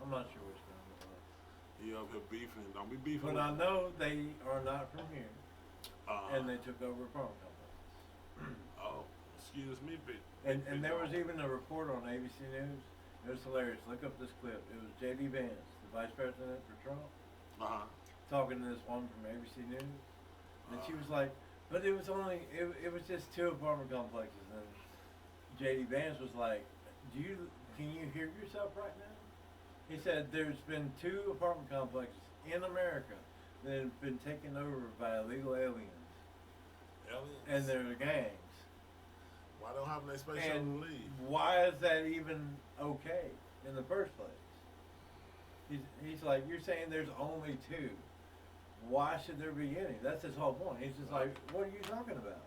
I'm not sure which one it was. You up here beefing? Don't be beefing. But With I know they are not from here, and uh, they took over apartment complexes. oh, excuse me, And there was even a report on ABC News. It was hilarious. Look up this clip. It was J.D. Vance, the vice president for Trump, Uh-huh. talking to this woman from ABC News, and she was like, "But it was only it was just two apartment complexes." And J.D. Vance was like, can you hear yourself right now?" He said, "There's been two apartment complexes in America that have been taken over by illegal aliens, Aliens. and they're gangs. Why don't have their space to And leave? why is that even okay in the first place?" He's like, "You're saying there's only two. Why should there be any?" That's his whole point. He's just like, "What are you talking about?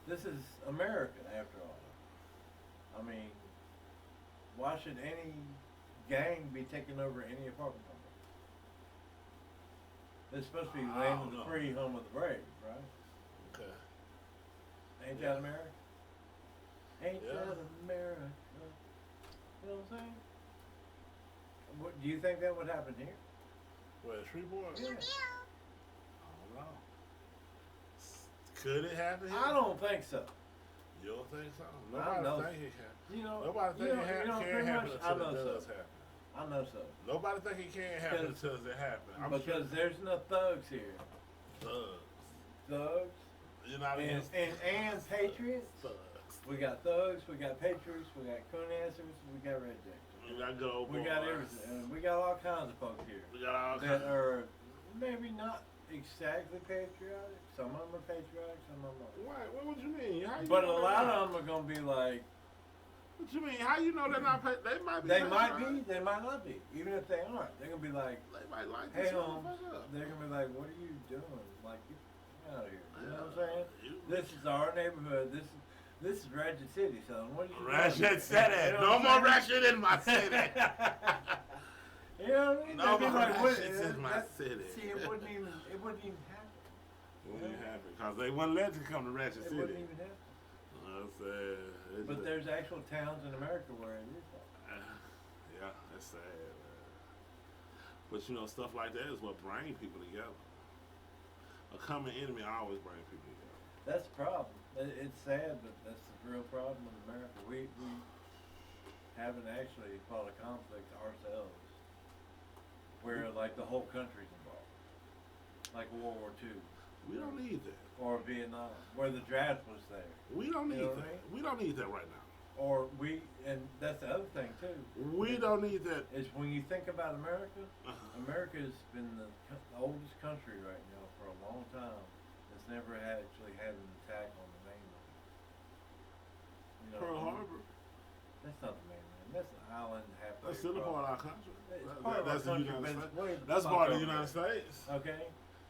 This is America, after all. I mean, why should any gang be taking over any apartment complex? It's supposed to be I land don't of the know. free, home of the brave, right? Okay. Ain't Yeah. that America? Ain't Yeah. that America? You know what I'm saying? What, do you think that would happen here? What, Shreveport? Yeah. I don't know. Could it happen here? I don't think so. You don't think so? I know. Nobody think it can. You know, Nobody think it can pretty happen much, I until know it does so. happen. I know so. Nobody think it can happen Because- until it happens. I'm Because there's no thugs here. sure thugs. Thugs You're not and, against and patriots. thugs. We got thugs, we got patriots, we got coon-assers, we got redjecks. We got good old We boys. got everything. And we got all kinds of folks here We got all that kinds. are maybe not exactly patriotic. Some of them are patriotic, some of them Why? What you mean? How you aren't. But a know lot they're of them are going to be like, What you mean? How you know they're not? They might be. they might patriotic. be, they might not be. Even if they aren't, they're going to be like, They might like "Hey, this Holmes," motherfucker. they're going to be like, "What are you doing? Like, get out of here." You know what I'm saying? You- This is our neighborhood. This is Ratchet City, son. What are you doing? Ratchet City. You know No what more I'm saying? ratchet in my city. You know what I mean? No They'd be more like, "What- ratchets in my city." See, it wouldn't even happen. We ain't happy because they wouldn't let you come to Ratchet It City. wouldn't even happen. I said, it's But just- there's actual towns in America where it is. yeah, that's sad. Man. But you know, stuff like that is what bring people together. A common enemy always brings people together. That's the problem. It's sad, but that's the real problem in America. We haven't actually fought a conflict ourselves where like the whole country's involved, like World War II We don't need that. or Vietnam, where the draft was there, We don't need You know what that. I mean? We don't need that right now. or and that's the other thing too. We don't need that. Is when you think about America, Uh-huh. America's been the oldest country right now for a long time. It's never actually had an attack on the mainland. You know, Pearl Harbor. That's not the mainland. That's an island halfway. That's still a across. part of our country. It's part of That's our the country, United but States. it's way the That's fuck part of the over United there. States. Okay,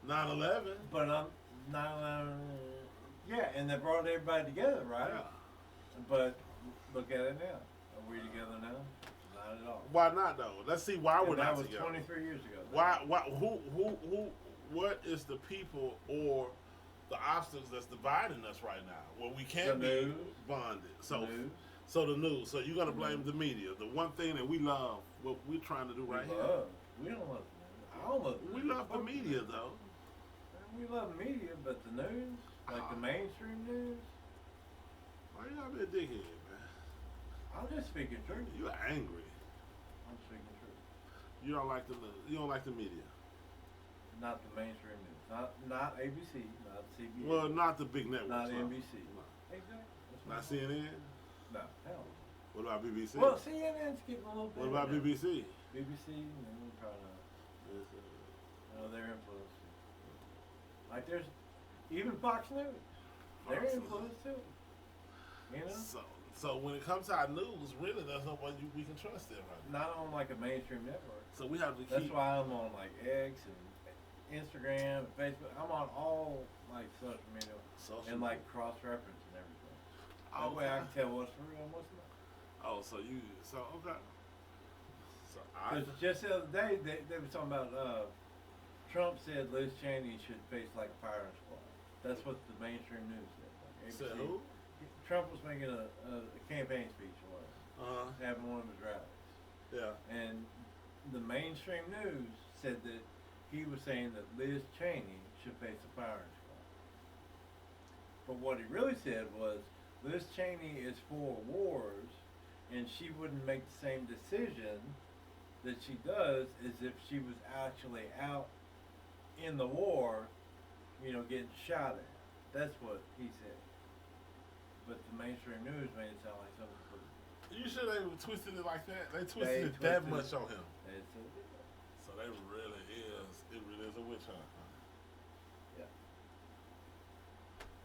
9/11. but I'm not. Yeah, and they brought everybody together, right? Yeah. But look at it now. Are we together now? Not at all. Why not though? Let's see why we're And that not was together. 23 years ago. Why? Who? What is the people or the obstacles that's dividing us right now? Well, we can't The be news. bonded. So, News. so the news. So you're gonna blame the media, the one thing that we love, what we're trying to do right here. We don't love the news. I don't love the We news. love the Fuck media news. though. We love the media, but the news, like the mainstream news, Why you gotta be a dickhead, man? I'm just speaking truth. You're angry. I'm speaking truth. You don't like the You don't like the media. Not the mainstream news. Not ABC, not CBS. Well, not the big networks. Not no. NBC. No. Exactly. That's Not what CNN. No, hell. What about BBC? Well, CNN's getting a little bit. what about BBC? BBC, and then probably not. No, they're influenced. Like there's even Fox News. They're Fox News. influenced too. You know? So when it comes to our news, really, there's no one we can trust in right now. Not on like a mainstream network. So we have to keep. That's why I'm on like X and Instagram and Facebook. I'm on all like social media Social and like media. cross reference and everything. That Oh, way I okay. can tell what's real and what's not. Oh, so okay. So I. Because just the other day they were talking about Trump said Liz Cheney should face like a firing squad. That's what the mainstream news said. Like Said who? Trump was making a campaign speech or whatever, Uh huh. having one of his rallies. Yeah. And the mainstream news said that he was saying that Liz Cheney should face a firing squad. But what he really said was Liz Cheney is for wars, and she wouldn't make the same decision that she does as if she was actually out in the war, getting shot at. That's what he said. But the mainstream news made it sound like something. You sure they twisted it like that? They twisted it that much on him. So they really is. It really is a witch hunt. Yeah.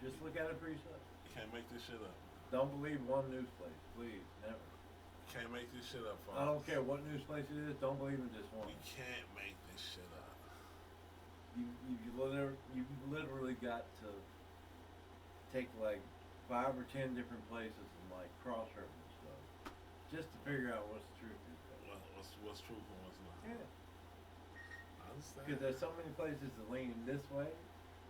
Just look at it for yourself. You can't make this shit up. Don't believe one news place, please, never. You can't make this shit up, folks. I don't care what news place it is. Don't believe in just one. You can't make this shit up. You literally got to take like 5 or 10 different places and like cross-reference stuff just to figure out what's the truth is. What's truth and what's not. Yeah. I understand. Because there's so many places that lean this way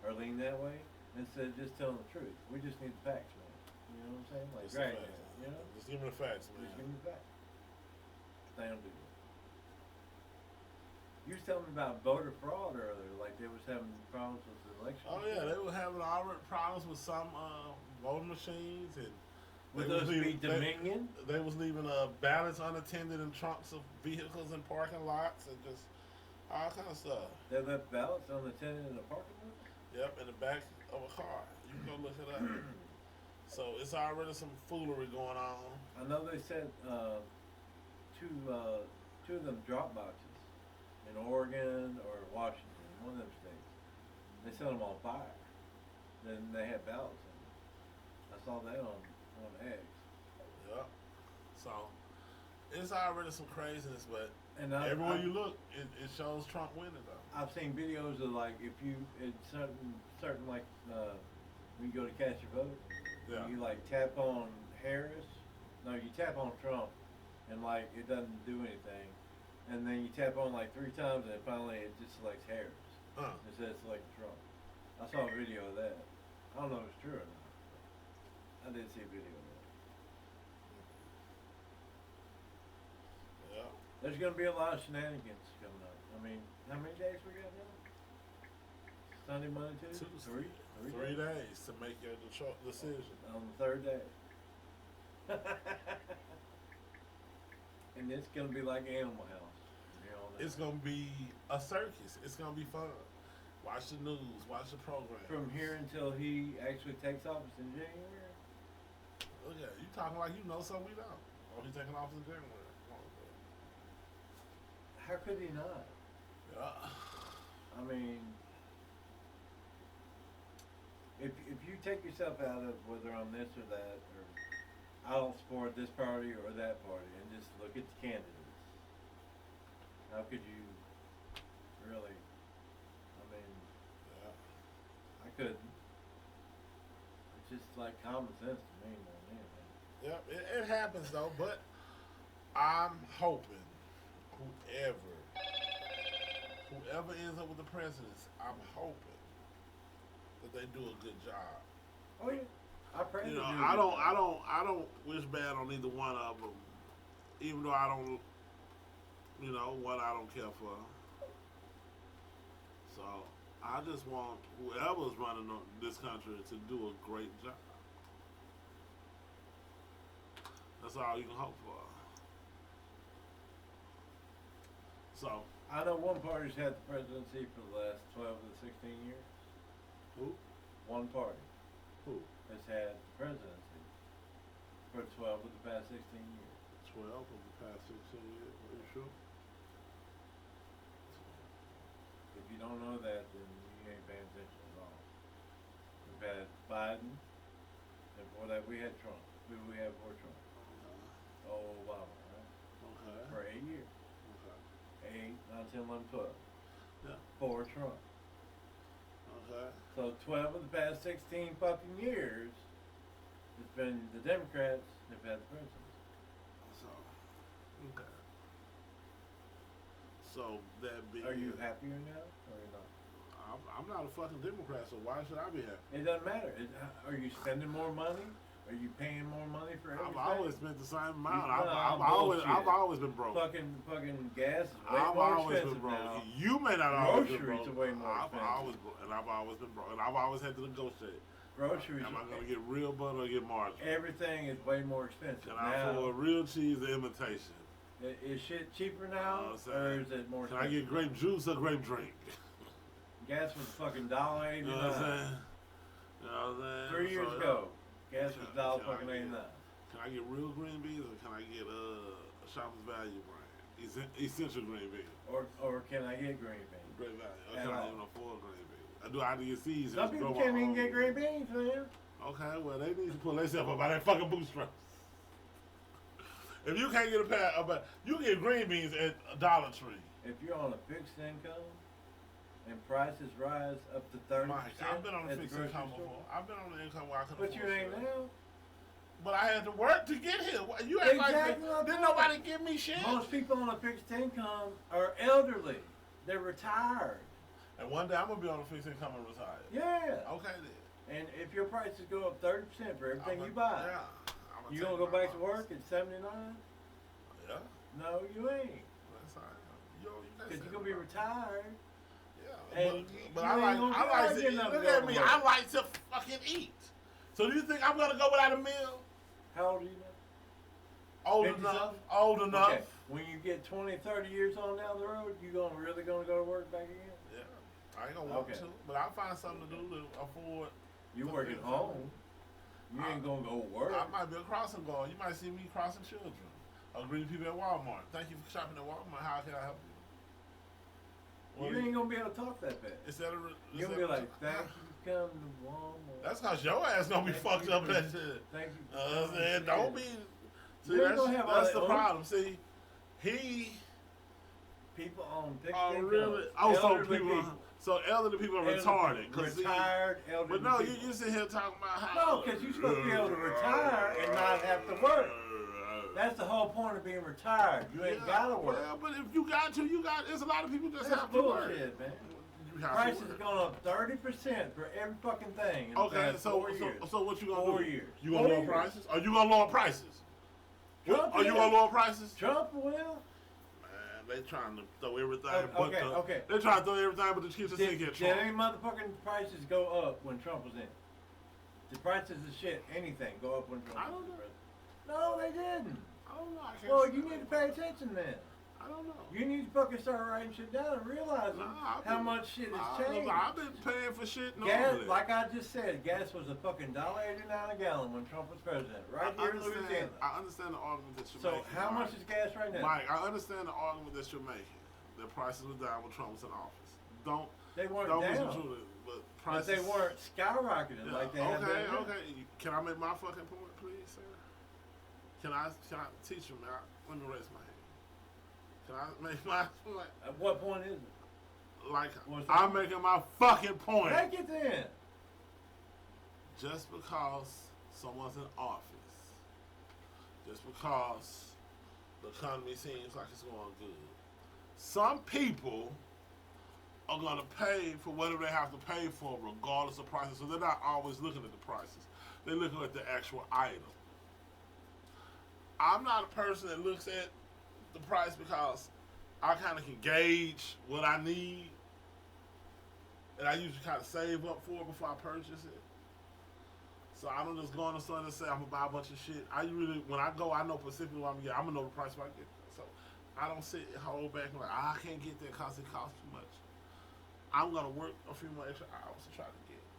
or lean that way instead of just telling the truth. We just need the facts, man. You know what I'm saying? Like, Just the right facts. now, you know? Just give me the facts, man. Just give me the facts. They don't do that. You was telling me about voter fraud earlier, like they was having problems with the election. Oh yeah, they were having already problems with some voting machines, and Would they those was be leaving- Dominion? They was leaving ballots unattended in trunks of vehicles in parking lots and just all kind of stuff. They left ballots unattended in the parking lot? Yep, in the back of a car. You can go look it up. So it's already some foolery going on. I know they said two of them drop boxes in Oregon or Washington, one of them states. They set them on fire. Then they had ballots in them. I saw that on X. Yep. So it's already some craziness, but And everywhere you look, it shows Trump winning though. I've seen videos of like if you in certain like when you go to cast your vote, Yeah. you like tap on Harris. No, you tap on Trump, and like it doesn't do anything, and then you tap on like 3 times, and finally it just selects Harris. It says select Trump. I saw a video of that. I don't know if it's true or not. I did see a video of that. Yeah. There's gonna be a lot of shenanigans coming up. I mean, how many days we got now? Sunday, Monday, Tuesday? Tuesday. 3 days to make your decision. On the 3rd day. And it's gonna be like Animal House. It's gonna be a circus. It's gonna be fun. Watch the news. Watch the program. From here until he actually takes office in January. Look at you talking like you know something we don't. Oh, he's taking office in January. Come on, bro. How could he not? Yeah. I mean, if you take yourself out of whether I'm this or that, or I don't support this party or that party, and just look at the candidates, how could you really? I mean, Yeah. I couldn't. It's just like common sense to me more than anything. Yep. It happens though, but I'm hoping whoever ends up with the presidency, I'm hoping that they do a good job. Oh yeah, I pray. You they know, do. I don't wish bad on either one of them, even though I don't, one I don't care for. So I just want whoever's running this country to do a great job. That's all you can hope for. So I know one party's had the presidency for the last 12 to 16 years. who? One party Who? has had the presidency for 12 of the past 16 years. 12 of the past 16 years. Are you sure? If you don't know that, then you ain't paying attention at all. We've had Biden, and before that we had Trump. Who did we have before Trump? Oh, Obama, right? Okay. For 8 years. Okay. 8, 9, 10, 11, 12. Yeah. For Trump. Okay. So 12 of the past 16 fucking years, it's been the Democrats have had the presidency. So, okay. So that being, Are you happier now, or not? I'm not a fucking Democrat, so why should I be happy? It doesn't matter. Are you spending more money, Are you paying more money for everything? I've always spent the same amount. Nah, I've always been broke. Fucking gas is way I've more always been expensive broke. now. You may not always been Groceries broke. are way more I've expensive. always and I've always been broke, and I've always had to negotiate. Groceries. Am I gonna get real butter or get margarine? Everything is way more expensive Can I now. afford real cheese or imitation? Is shit cheaper You know now, what I'm saying? or is it more Can I expensive? get grape juice or grape drink? Gas was fucking $1.89. You know what I'm saying? You know what I'm saying? 3 years So, ago, gas was Can I $1.89. Can I get real green beans or can I get Shoppers Value brand? Essential green beans. Or can I get green beans? Great value. Or At can I all. even afford green beans? I have to get seeds. Some people can't even get green beans, man. Okay, well they need to pull themselves up by their fucking bootstraps. If you can't get a pair of, you can get green beans at Dollar Tree. If you're on a fixed income and prices rise up to 30%, Mike, I've been on a at the fixed grocery income store, before. I've been on an income where I could but afford you ain't shit. now. But I had to work to get here. You act Exactly what like I'm didn't talking nobody give me shit. Most people on a fixed income are elderly. They're retired. And one day I'm gonna be on a fixed income and retire. Yeah. Okay then. And if your prices go up 30% for everything I'ma- you buy, Yeah. you gonna go back to work at 79? Yeah. No, you ain't. That's all right. You can't Because say you're gonna be that. retired. Yeah. And But you I ain't like gonna to get eat. nothing Look to go at me. to work. I like to fucking eat. So do you think I'm gonna go without a meal? How old are you now? Old 50 enough. something? Old enough. Okay. When you get 20, 30 years on down the road, you really gonna go to work back again? Yeah. I ain't gonna want Okay. to, but I'll find something to do to afford. You Okay. work at home. You ain't gonna go work. I might be a crossing guard. You might see me crossing children. Or greeting people at Walmart. Thank you for shopping at Walmart. How can I help you? You ain't gonna be able to talk that fast. Instead of You're gonna be like, thank you for coming to Walmart. That's cause your ass gonna be Thank fucked you up for- at shit. Thank you. For I'm coming saying, to don't this. be. See, You ain't that's, gonna have all that's that the oomph. problem. See, he. People on fixed Oh income. really? Oh, so elderly people. So elderly people are Elderly retarded. people, 'cause see- retired elderly But no, people. you sit here talking about how. No, 'cause you're supposed to be able to retire and not have to work. That's the whole point of being retired. You ain't gotta work. Well, but if you got to, you got. There's a lot of people just That's have to work. bullshit, man. You have to Prices work. have gone up 30% for every fucking thing in the Okay, past so 4 years. so what you gonna 4 do? years. You gonna 4 lower years. prices? Are you gonna lower prices? Trump Are you is. gonna lower prices? Trump will. Man, they trying to throw everything but Okay, the. okay. They trying to throw everything but the kitchen sink Did at Trump. any motherfucking prices go up when Trump was in? The prices of shit, anything, go up when Trump I was don't in? know. No, they didn't. I don't know. I can't Well, say you that. need to pay attention then. I don't know. You need to fucking start writing shit down and realizing Nah, I've how been- much shit has changed. I've been paying for shit Gas, normally. like I just said, gas was a fucking $1.89 a gallon when Trump was president, right here in Louisiana. I understand the argument that you're So making. how much Mike. is gas right now? Mike, I understand the argument that you're making. The prices were down when Trump was in office. Don't They weren't don't down, misconstrue it, but but prices. they weren't skyrocketing Yeah, like they have okay, been. now. okay. Can I make my fucking point, please, sir? Can I teach him? Let me raise my hand. Can I make my point? At what point is it? Like What's that? I'm making my fucking point. Make it then. Just because someone's in office, just because the economy seems like it's going good, some people are going to pay for whatever they have to pay for regardless of prices. So they're not always looking at the prices. They're looking at the actual item. I'm not a person that looks at the price because I kind of can gauge what I need. And I usually kind of save up for it before I purchase it. So I don't just go on the store and say I'm gonna buy a bunch of shit. When I go, I know specifically what I'm gonna get. I'm gonna know the price when I get there. So I don't sit and hold back and like, I can't get that because it costs too much. I'm gonna work a few more extra hours to try to get it.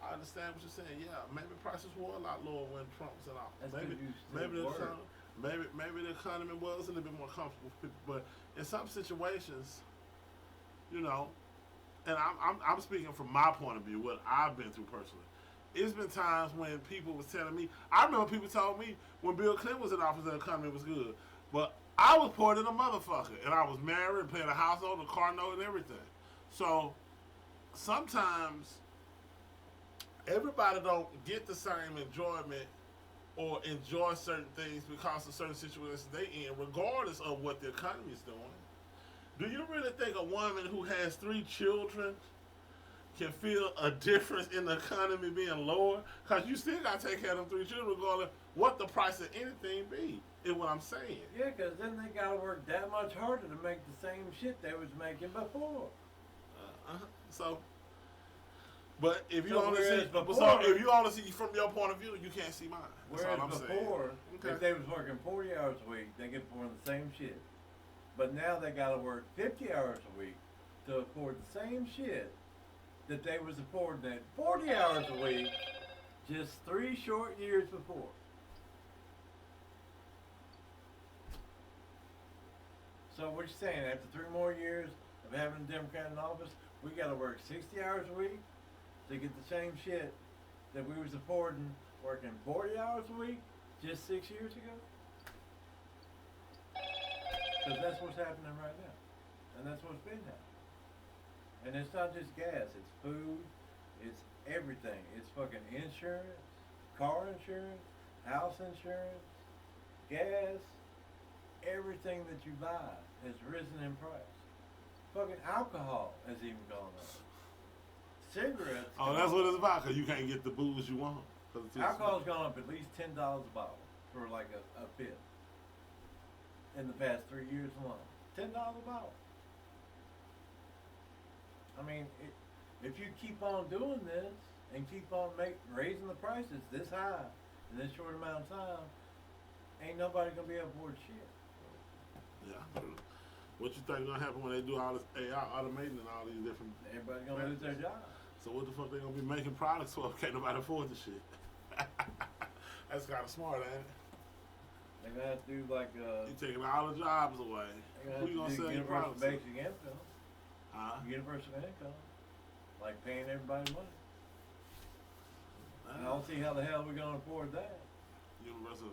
I understand what you're saying. Yeah, maybe prices were a lot lower when Trump was in office. That's Maybe, 'cause you still maybe the work. economy, maybe the economy was a little bit more comfortable for people. But in some situations, you know, and I'm speaking from my point of view, what I've been through personally. It's been times when people was telling me, I remember people told me when Bill Clinton was in office the economy was good. But I was poor than a motherfucker. And I was married and paying a household, a car note, and everything. So sometimes everybody don't get the same enjoyment or enjoy certain things because of certain situations they in, regardless of what the economy is doing. Do you really think a woman who has 3 children can feel a difference in the economy being lower, because you still got to take care of them 3 children regardless what the price of anything be, is what I'm saying. Yeah, because then they got to work that much harder to make the same shit they was making before. So, but if you So only see, whereas before- so if you only see from your point of view, you can't see mine. That's Whereas all I'm before, saying. if they was working 40 hours a week, they could afford the same shit. But now they got to work 50 hours a week to afford the same shit that they was affording at 40 hours a week just 3 short years before. So what you saying? After 3 more years of having a Democrat in office, we got to work 60 hours a week to get the same shit that we was affording working 40 hours a week just 6 years ago? Because that's what's happening right now. And that's what's been happening. And it's not just gas, it's food, it's everything. It's fucking insurance, car insurance, house insurance, gas, everything that you buy has risen in price. Fucking alcohol has even gone up. Cigarettes. Oh, that's what it's about, because you can't get the booze you want. Alcohol's gone up at least $10 a bottle for like a fifth in the past 3 years alone. $10 a bottle. I mean, if you keep on doing this and keep on raising the prices this high in this short amount of time, ain't nobody gonna be able to afford shit. Yeah. What you think gonna happen when they do all this AI automating and all these different? Everybody's gonna lose their job. So what the fuck they gonna be making products for if can't nobody afford the shit? That's kind of smart, ain't it? They're gonna have to do like You taking all the jobs away. Who you gonna do sell your universal products to? basic income. Huh? Universal income. Like paying everybody money. I don't see how the hell we're gonna afford that. Universal.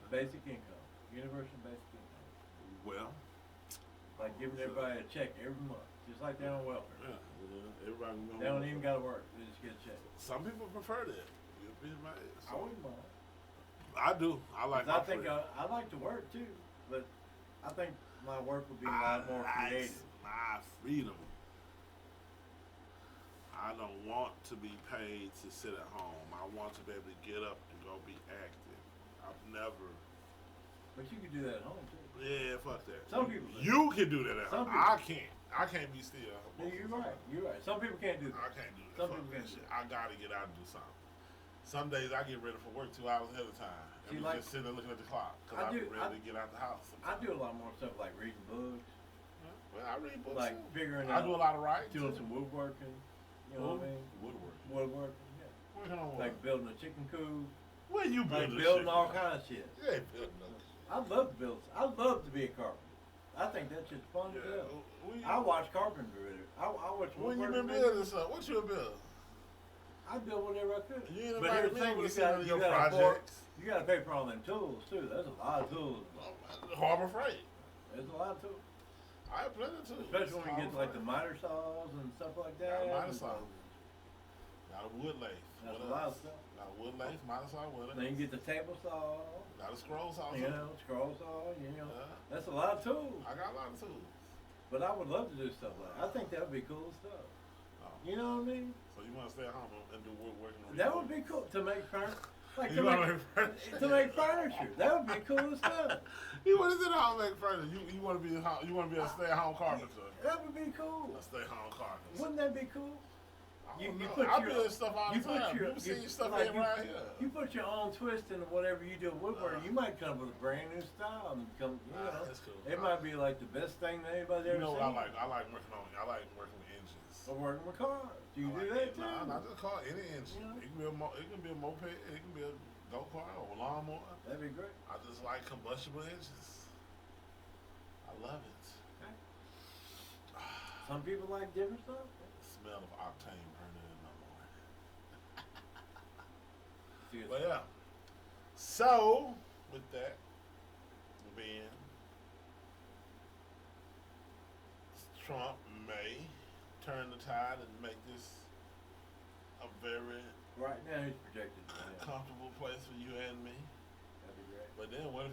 Basic income. Universal basic income. Well. Like giving everybody a check every month. Just like they're on welfare. Yeah. Everybody gonna. They don't even gotta work. They just get a check. Some people prefer that. You'll be right. I wouldn't mind. I do. I like. 'Cause My I think freedom. I like to work too, but I think my work would be a lot more creative. My freedom. I don't want to be paid to sit at home. I want to be able to get up and go be active. I've never. But you can do that at home too. Yeah, fuck that. Some people do. You can do that at Some home. I can't. I can't be still. Yeah, you're right. You're right. Some people can't do I that. can't do that. Some Fuck people that can't do shit. that. I gotta get out and do something. Some days I get ready for work 2 hours ahead of time. See, And like- just sitting there looking at the clock because I I'm do- ready to get out the house. I do a lot more stuff like reading books, Well, I read books. like too. figuring I do a out, lot of writing. doing too. some woodworking. You know what I mean? Woodwork. Woodworking, yeah. Working on what? Like building a chicken coop, Where you like building building shit all from? kind of shit. You ain't building no shit. I love to build. I love to be a carpenter. I think that shit's fun as Yeah. hell. When you, I watch carpentry videos. I watch when you woodworking been videos. building stuff, what you been building? I build whatever I could. You ain't But invited here's the me thing, over you to some of your gotta projects. you gotta pay for all them tools too. There's a lot of tools. Harbor Freight. There's a lot of tools. I have plenty of tools. Especially when you get to like the miter saws and stuff like that. Miter saw. Got a wood lathe. That's What a lot of else? stuff. Got a wood lathe, miter saw, what else? Then you get the table saw, Got a scroll saw. you know, scroll saw, you know. Yeah. That's a lot of tools. I got a lot of tools. But I would love to do stuff like that. I think that would be cool stuff. Oh. You know what I mean? So you want to stay at home and do woodwork and That would be cool to make furniture. Like You to wanna make, make furniture? to make furniture. That would be cool stuff. You want to sit at home and make furniture? You want to be you want to be a stay at home carpenter? That would be cool. A stay at home carpenter. Wouldn't that be cool? I You- don't you know. put I your- build stuff all the time. You see stuff like ain't right here. You put your own twist into whatever you do with woodwork. You might come up with a brand new style and come. You know, That's cool. it might be like the best thing that anybody's You ever know seen. what I like? I like working with engines. Or working with cars. Do you I do like that it. too? Nah, not just a car, any engine. You know? It can be a it can be a moped, it can be a go-kart or a lawnmower. That'd be great. I just like combustible engines. I love it. Some people like different stuff. The smell of octane burning in my morning. See, But yeah. So, with that being, Trump may turn the tide and make this a very right now he's projected. Yeah, comfortable place for you and me. that'd be great. But then what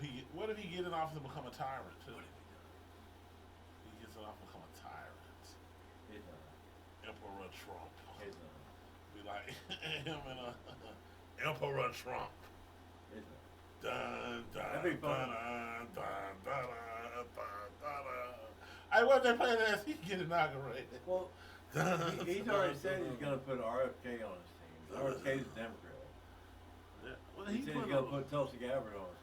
if he get in office and become a tyrant too? He gets in office and become a tyrant. He's not. Emperor Trump. like him and Emperor Trump. It's, Dun dun That'd be dun fun. dun dun dun dun dun dun. Hey, what they playing as he get inaugurated? well, he's already said he's going to put RFK on his team. RFK's a Democrat. Yeah. Well, He said he's going to put Tulsi Gabbard on his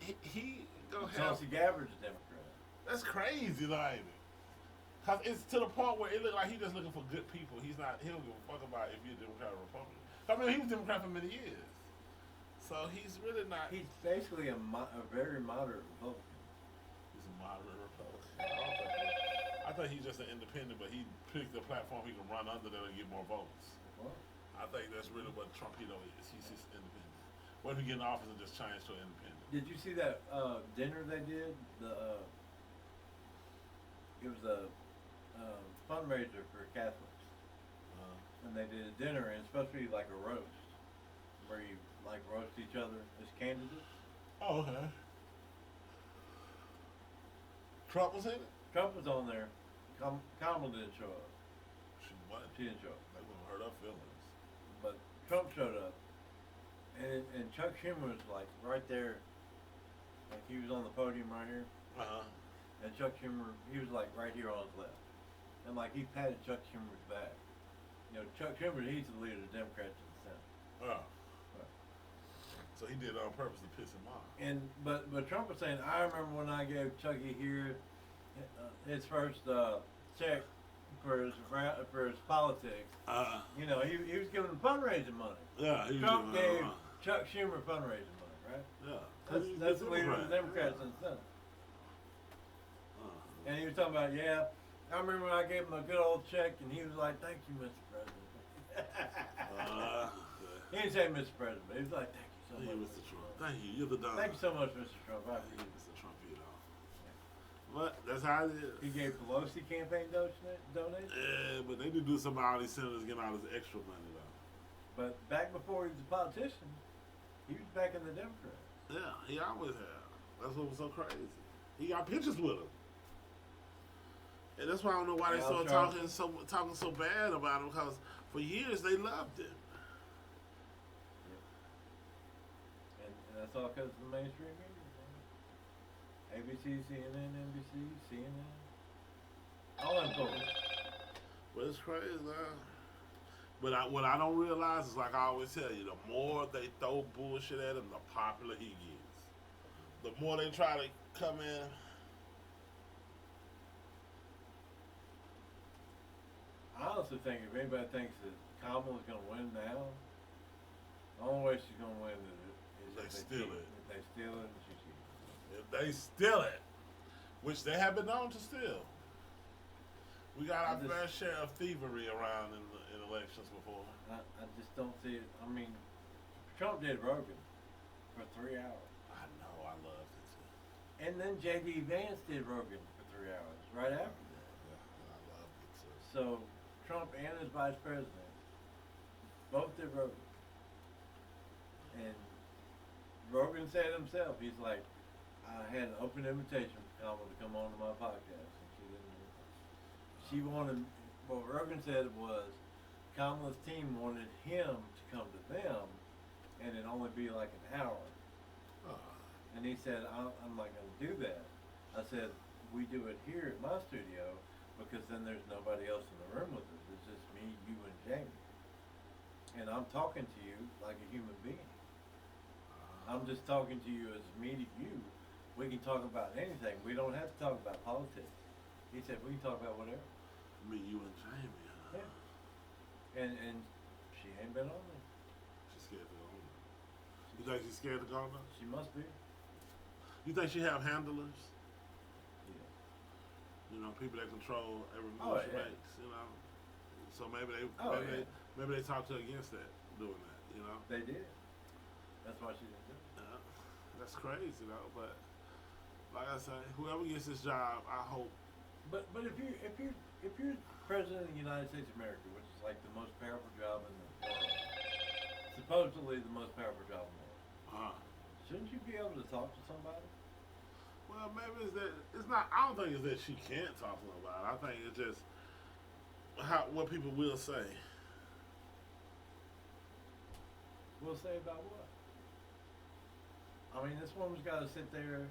team. he gonna have. Tulsi Gabbard's a Democrat. That's crazy, like. Cause it's to the point where it look like he's just looking for good people. He don't give a fuck about if you're a Democrat or Republican. I mean, he was Democrat for many years, so he's really not. He's basically a very moderate Republican. He's a moderate Republican. I thought he's just an independent, but he picked a platform he can run under there and get more votes. Well, I think that's really what Trumpito is. He's just independent. What if he get in office and just change to independent? did you see that dinner they did? It was a fundraiser for Catholics, and they did a dinner, and it's supposed to be like a roast, where you like roast each other as candidates. Oh, okay. Trump was in it. Trump was on there. Kamala didn't show up. She what? She didn't show up, They gonna hurt her feelings. but Trump showed up, and Chuck Schumer was like right there, like he was on the podium right here, Uh huh. and Chuck Schumer he was like right here on his left, and like he patted Chuck Schumer's back. You know, Chuck Schumer he's the leader of the Democrats in the Senate. Oh. So he did it on purpose to piss him off. And but Trump was saying, I remember when I gave Chucky here his first check for his politics. You know, he was giving him fundraising money. Yeah. He Trump was gave Chuck Schumer fundraising money, right? Yeah. That's the leader of the Democrats in the Senate. And he was talking about, yeah, I remember when I gave him a good old check, and he was like, "Thank you, Mr. President." He didn't say Mr. President, but he was like, "Thank you so Thank you, much, Mr. Trump. Thank you. You're the Don. Thank you so much, Mr. Trump. I Thank appreciate you, it." Mr. Trump. You know. But that's how it is. He gave Pelosi campaign donation. Yeah, but they did do something about all these senators getting all this extra money though. But back before he was a politician, he was back in the Democrats. Yeah, he always have. That's what was so crazy. He got pictures with him. And that's why I don't know why they Al started Sharpton. talking so bad about him, because for years they loved him. And that's all because of the mainstream media. Man. ABC, CNN, NBC, CNN. All them folks. But it's crazy, man. But what I don't realize is, like I always tell you, the more they throw bullshit at him, the popular he gets. The more they try to come in. I honestly think if anybody thinks that Kamala's going to win now, the only way she's going to win is They if steal cheat. it. If they steal it, she cheats. If they steal it, which they have been known to steal. We got our fair share of thievery around in elections before. I just don't see it. I mean, Trump did Rogan for 3 hours. I know, I loved it too. And then J.D. Vance did Rogan for 3 hours right after that. Yeah, I loved it too. So Trump and his vice president both did Rogan. And Rogan said himself, he's like, I had an open invitation for Kamala to come on to my podcast, and she didn't. She wanted, what Rogan said was, Kamala's team wanted him to come to them, and it'd only be like an hour. And he said, I'm not going to do that. I said, we do it here at my studio, because then there's nobody else in the room with us. It's just me, you, and Jamie. And I'm talking to you like a human being. I'm just talking to you as me to you. We can talk about anything. We don't have to talk about politics. He said, we can talk about whatever. Me, you, and Jamie. Huh? Yeah. And she ain't been on there. She's scared to go on. You think she's scared to go on? She must be. You think she have handlers? Yeah. You know, people that control every Oh, move she yeah. makes. You know, so maybe they Oh, maybe they talked to her against that, doing that. You know, They did. That's why she didn't do it. that's crazy though. But like I say, whoever gets this job, I hope. But if you're president of the United States of America, which is like the most powerful job in the world, supposedly the most powerful job in the world, shouldn't you be able to talk to somebody? Well, maybe it's that it's not. I don't think it's that she can't talk to nobody. I think it's just what people will say. We'll say about what? I mean, this woman's got to sit there.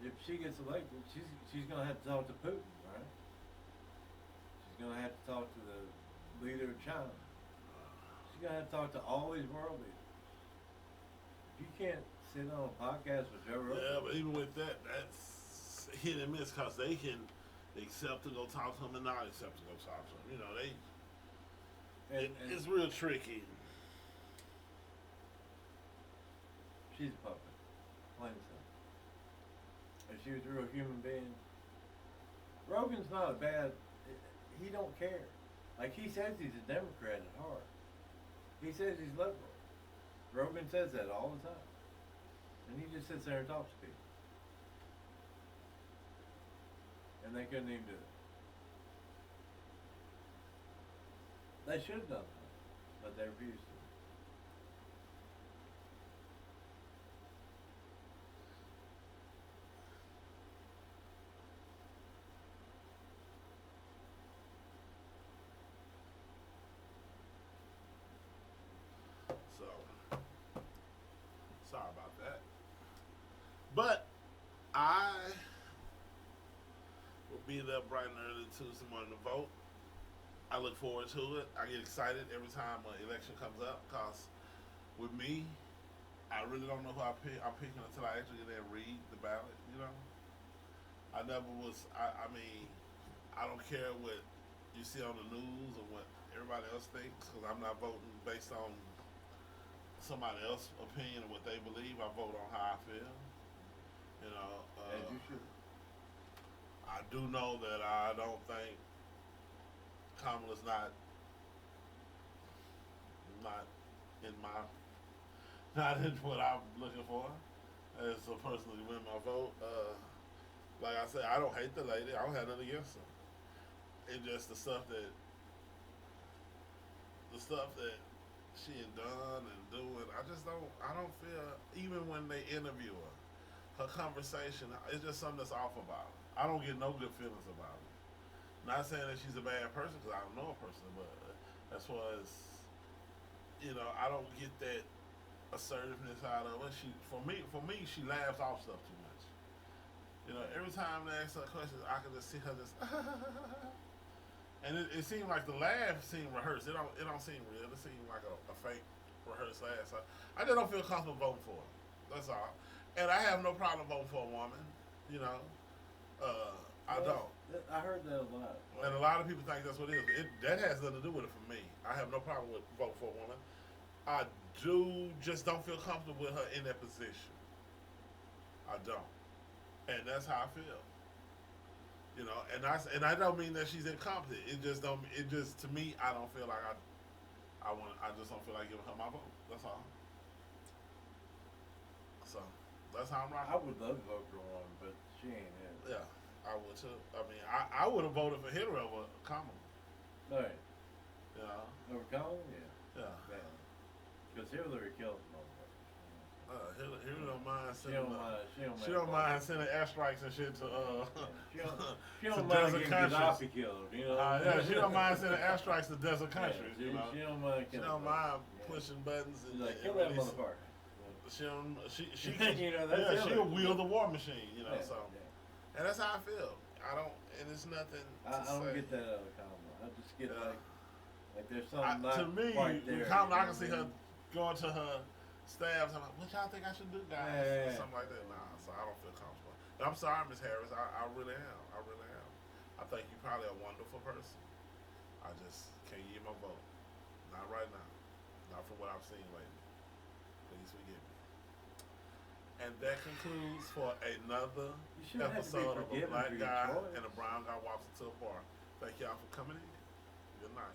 If she gets elected, she's gonna have to talk to Putin, right? She's gonna have to talk to the leader of China. She's gonna have to talk to all these world leaders. You can't sit on a podcast with Joe Rogan. Yeah, but even with that, that's hit and miss because they can accept to go talk to him and not accept to go talk to him. You know, it's real tricky. She's a puppet, plain and simple. If she was a real human being, Rogan's not a bad. He don't care. Like he says, he's a Democrat at heart. He says he's liberal. Rogan says that all the time, and he just sits there and talks to people, and they couldn't even do it. They should have done that, but they refused to. So, sorry about that. But I will be there bright and early Tuesday morning to vote. I look forward to it. I get excited every time an election comes up because with me, I really don't know who I'm picking until I actually get there and read the ballot, you know? I never was, I mean, I don't care what you see on the news or what everybody else thinks because I'm not voting based on somebody else's opinion or what they believe. I vote on how I feel, you know? As you should. I do know that I don't think Kamala's not in what I'm looking for as a person to win my vote. Like I said, I don't hate the lady. I don't have nothing against her. It's just the stuff that she had done and doing. I don't feel, even when they interview her conversation, it's just something that's off about her. I don't get no good feelings about her. Not saying that she's a bad person because I don't know a person, but as far as, you know, I don't get that assertiveness out of her. For me, she laughs off stuff too much. You know, every time they ask her questions, I can just see her just, and it seemed like the laugh seemed rehearsed. It don't seem real. It seemed like a fake rehearsed laugh. So I just don't feel comfortable voting for her. That's all. And I have no problem voting for a woman. You know, I don't. I heard that a lot. And a lot of people think that's what it is. That has nothing to do with it for me. I have no problem with voting for a woman. I just don't feel comfortable with her in that position. I don't. And that's how I feel. You know, and I don't mean that she's incompetent. It just to me, I don't feel like I just don't feel like giving her my vote. That's all. So that's how I'm rocking. I would love to vote for one, but she ain't it. Yeah. I would too. I mean, I would have voted for Hillary over Kamala. Right. You know? Over Kamala? Yeah. Yeah. Because Hillary killed the motherfuckers. Hillary don't mind She sending. don't Don't mind sending airstrikes and shit to She don't to mind desert getting countries. Gaddafi killed, you know? Yeah, she don't mind sending airstrikes to desert countries. Yeah, you know? she don't mind She killing don't mind pushing buttons She's and like, kill that release- motherfucker. She don't. She You know, that's yeah, Hillary. she'll wield the war machine. You know, Yeah, so yeah. and that's how I feel. I don't, and it's nothing. I don't say. get that out of Kamala. I just get Yeah. like there's something not To me, quite there. Kamala, I can you see know? her going to her staff. I'm like, what y'all think I should do, guys? Yeah. Something like that. Nah, so I don't feel comfortable. But I'm sorry, Miss Harris. I really am. I really am. I think you're probably a wonderful person. I just can't give you my vote. Not right now. Not from what I've seen lately. Please forgive me. And that concludes for another You shouldn't have to be episode of A forgiven Black for your Guy choice. and a Brown Guy Walks into a Bar. Thank y'all for coming in. Good night.